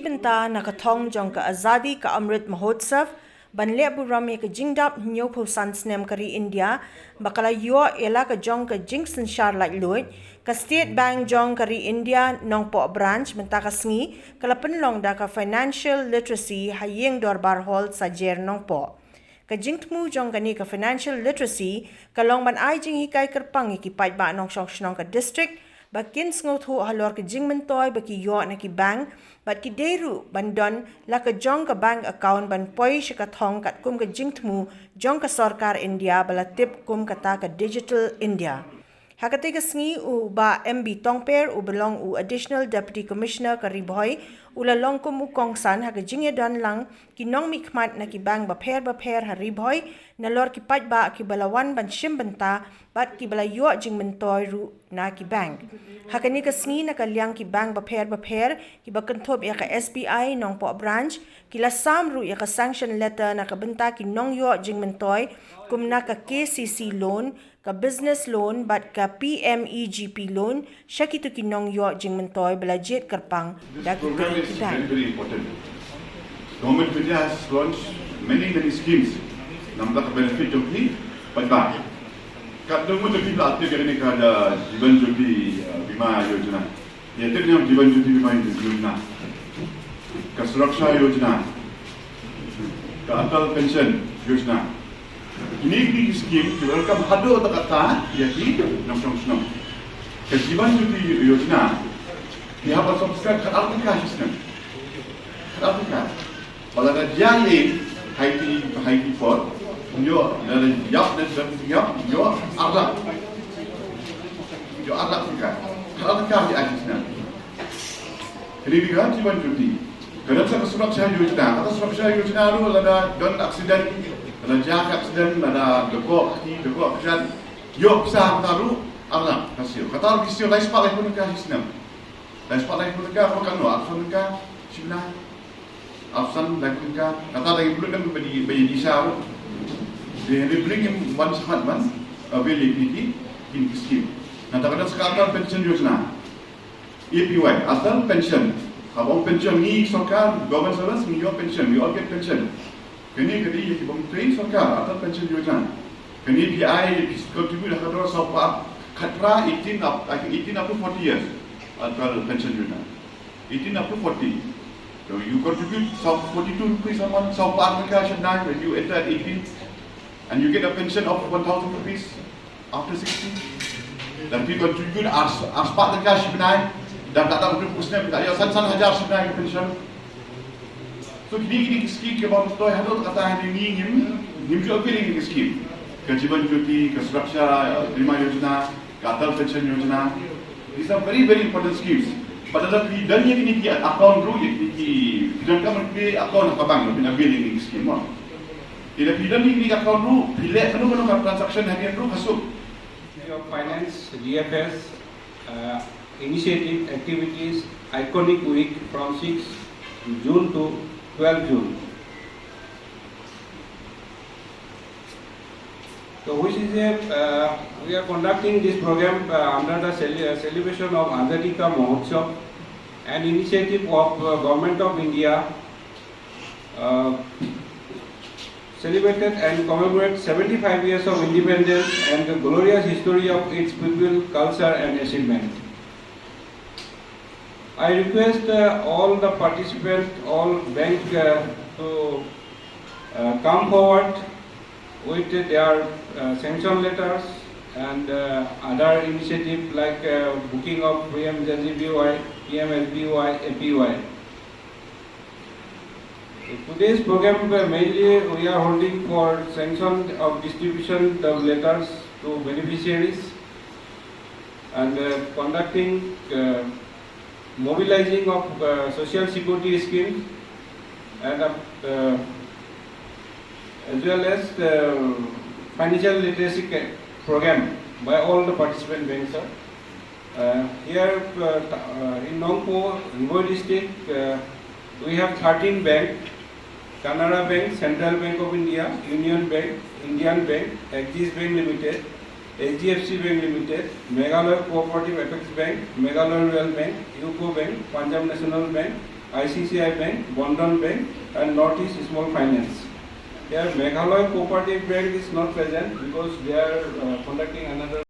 Bynta na thong jong ka Azadi ka Amrit Mohotsav banle burom ka jingdap Nongpoh snem kari India bakala yo ela ka jong ka jingsynshar Laitluid ka State Bank jong kari India Nongpoh branch bynta ka sngi kala pynlong da ka financial literacy Ing Dorbar Hall Sajer Nongpoh ka jingthmu jong kani ka financial literacy kalong ban ai jinghikai kyrpang ki paidbah nongshong shnong ka district bakin sngewthuh halor ka jingmyntoi baki yo na ki bank bat ki deru bandon la ka jong ka bank account ban poi shi ka thong katkum ka jingthmu jong ka sorkar India bala tip kum kata ka digital India hakate ka sngi u ba MB tongper u belong u additional deputy commissioner ka Ri Bhoi ula long kum u kongsan ha ka jingye don lang ki nong mikmat na ki bank ba pher ha Ri Bhoi na lor ki paidbah ki balawan ban shim bynta bat ki bala yo jingmyntoi ru na ki bank hakani ka sngi na ka liang ki bank ba pher ki ba kanthop ya ka SBI Nongpoh branch ki la sam ru ya ka sanction letter na ka bynta ki nong yo jingmyntoi kum na ka KCC loan ka business loan bat ka PMEGP loan syaki tu ki nong yo jingmyntoi bala jet kyrpang da ki program is ki very, bank very important. Government of India has launched many schemes. Nampak benefit of the paidbah. Katkum tu kita arti kerana ada Jivan Jyoti Bima Yojana. Ia tu yang Jivan Jyoti Bima Yojana. Ka Suraksha Yojana. Ka Atal Pension Yojana. Ini scheme kita akan hadu tak kata iaki nongshong. Ka Jivan Jyoti Yojana. Dia harus subscribe ke aplikasi snem. Ke aplikasi. Kalau ada jahit Haiti for yo dari yap dan yap yo arab juga kalau kita di atasnya jadi juga Jivan Jyoti kalau saya kesurat saya Yojana kata surat saya Yojana lu ada don aksiden ada jak aksiden ada deko aksiden yo bisa taruh arab kasih kata kisah lain sepak pun kasih senam lain sepak pun kasih makan lo absen ka sibna absen lagi ka kata lagi belum kan bagi disar. They bring him one availability in the scheme. Now, the Atal Pension Yojana, APY, Atal Pension, abang pension ni sorkar, government service ni your pension, we all get pension. Kini kadi abang train sorkar, Atal Pension Yojana. Kini PI contribute halor sampai katra 18 up to 40 years, Atal Pension Yojana. 18 up to 40. So you contribute 42 rupees a month, sampai mereka when you enter at 18. And you get a pension of 1,000 rupees after 60. Dan we contribute as part of the cash benai dan tak tahu pusne tak ya san hajar benai pension. So gini scheme ke bawah tu ada kata ini ngim juga pilih scheme. Ke Jivan Jyoti, ke Suraksha Bima Yojana, ke Atal Pension Yojana. These are very, very important schemes. Padahal di dan yang ini account ru di jangan mesti account apa bank lebih pilih scheme. Tidak pilihan ini account ru, pilih penuh transaction harian ru masuk. Of Finance DFS initiative activities iconic week from 6 June to 12 June. So which is we are conducting this program under the celebration of Azadi Mohotsav, an initiative of Government of India. Celebrated and commemorate 75 years of independence and the glorious history of its people, culture and achievement. I request all the participants, all bank to come forward with their sanction letters and other initiatives like booking of PMSBY, APY. Today's program mainly we are holding for sanction of distribution of letters to beneficiaries and conducting mobilizing of social security schemes and as well as financial literacy program by all the participant banks. Here in Nongpoh, Ri Bhoi district, we have 13 banks. Canara Bank, Central Bank of India, Union Bank, Indian Bank, Axis Bank Limited, HDFC Bank Limited, Meghalaya Cooperative Apex Bank, Meghalaya Royal Bank, UCO Bank, Punjab National Bank, ICCI Bank, Bandhan Bank, and Northeast Small Finance. Here, Meghalaya Cooperative Bank is not present because they are conducting another.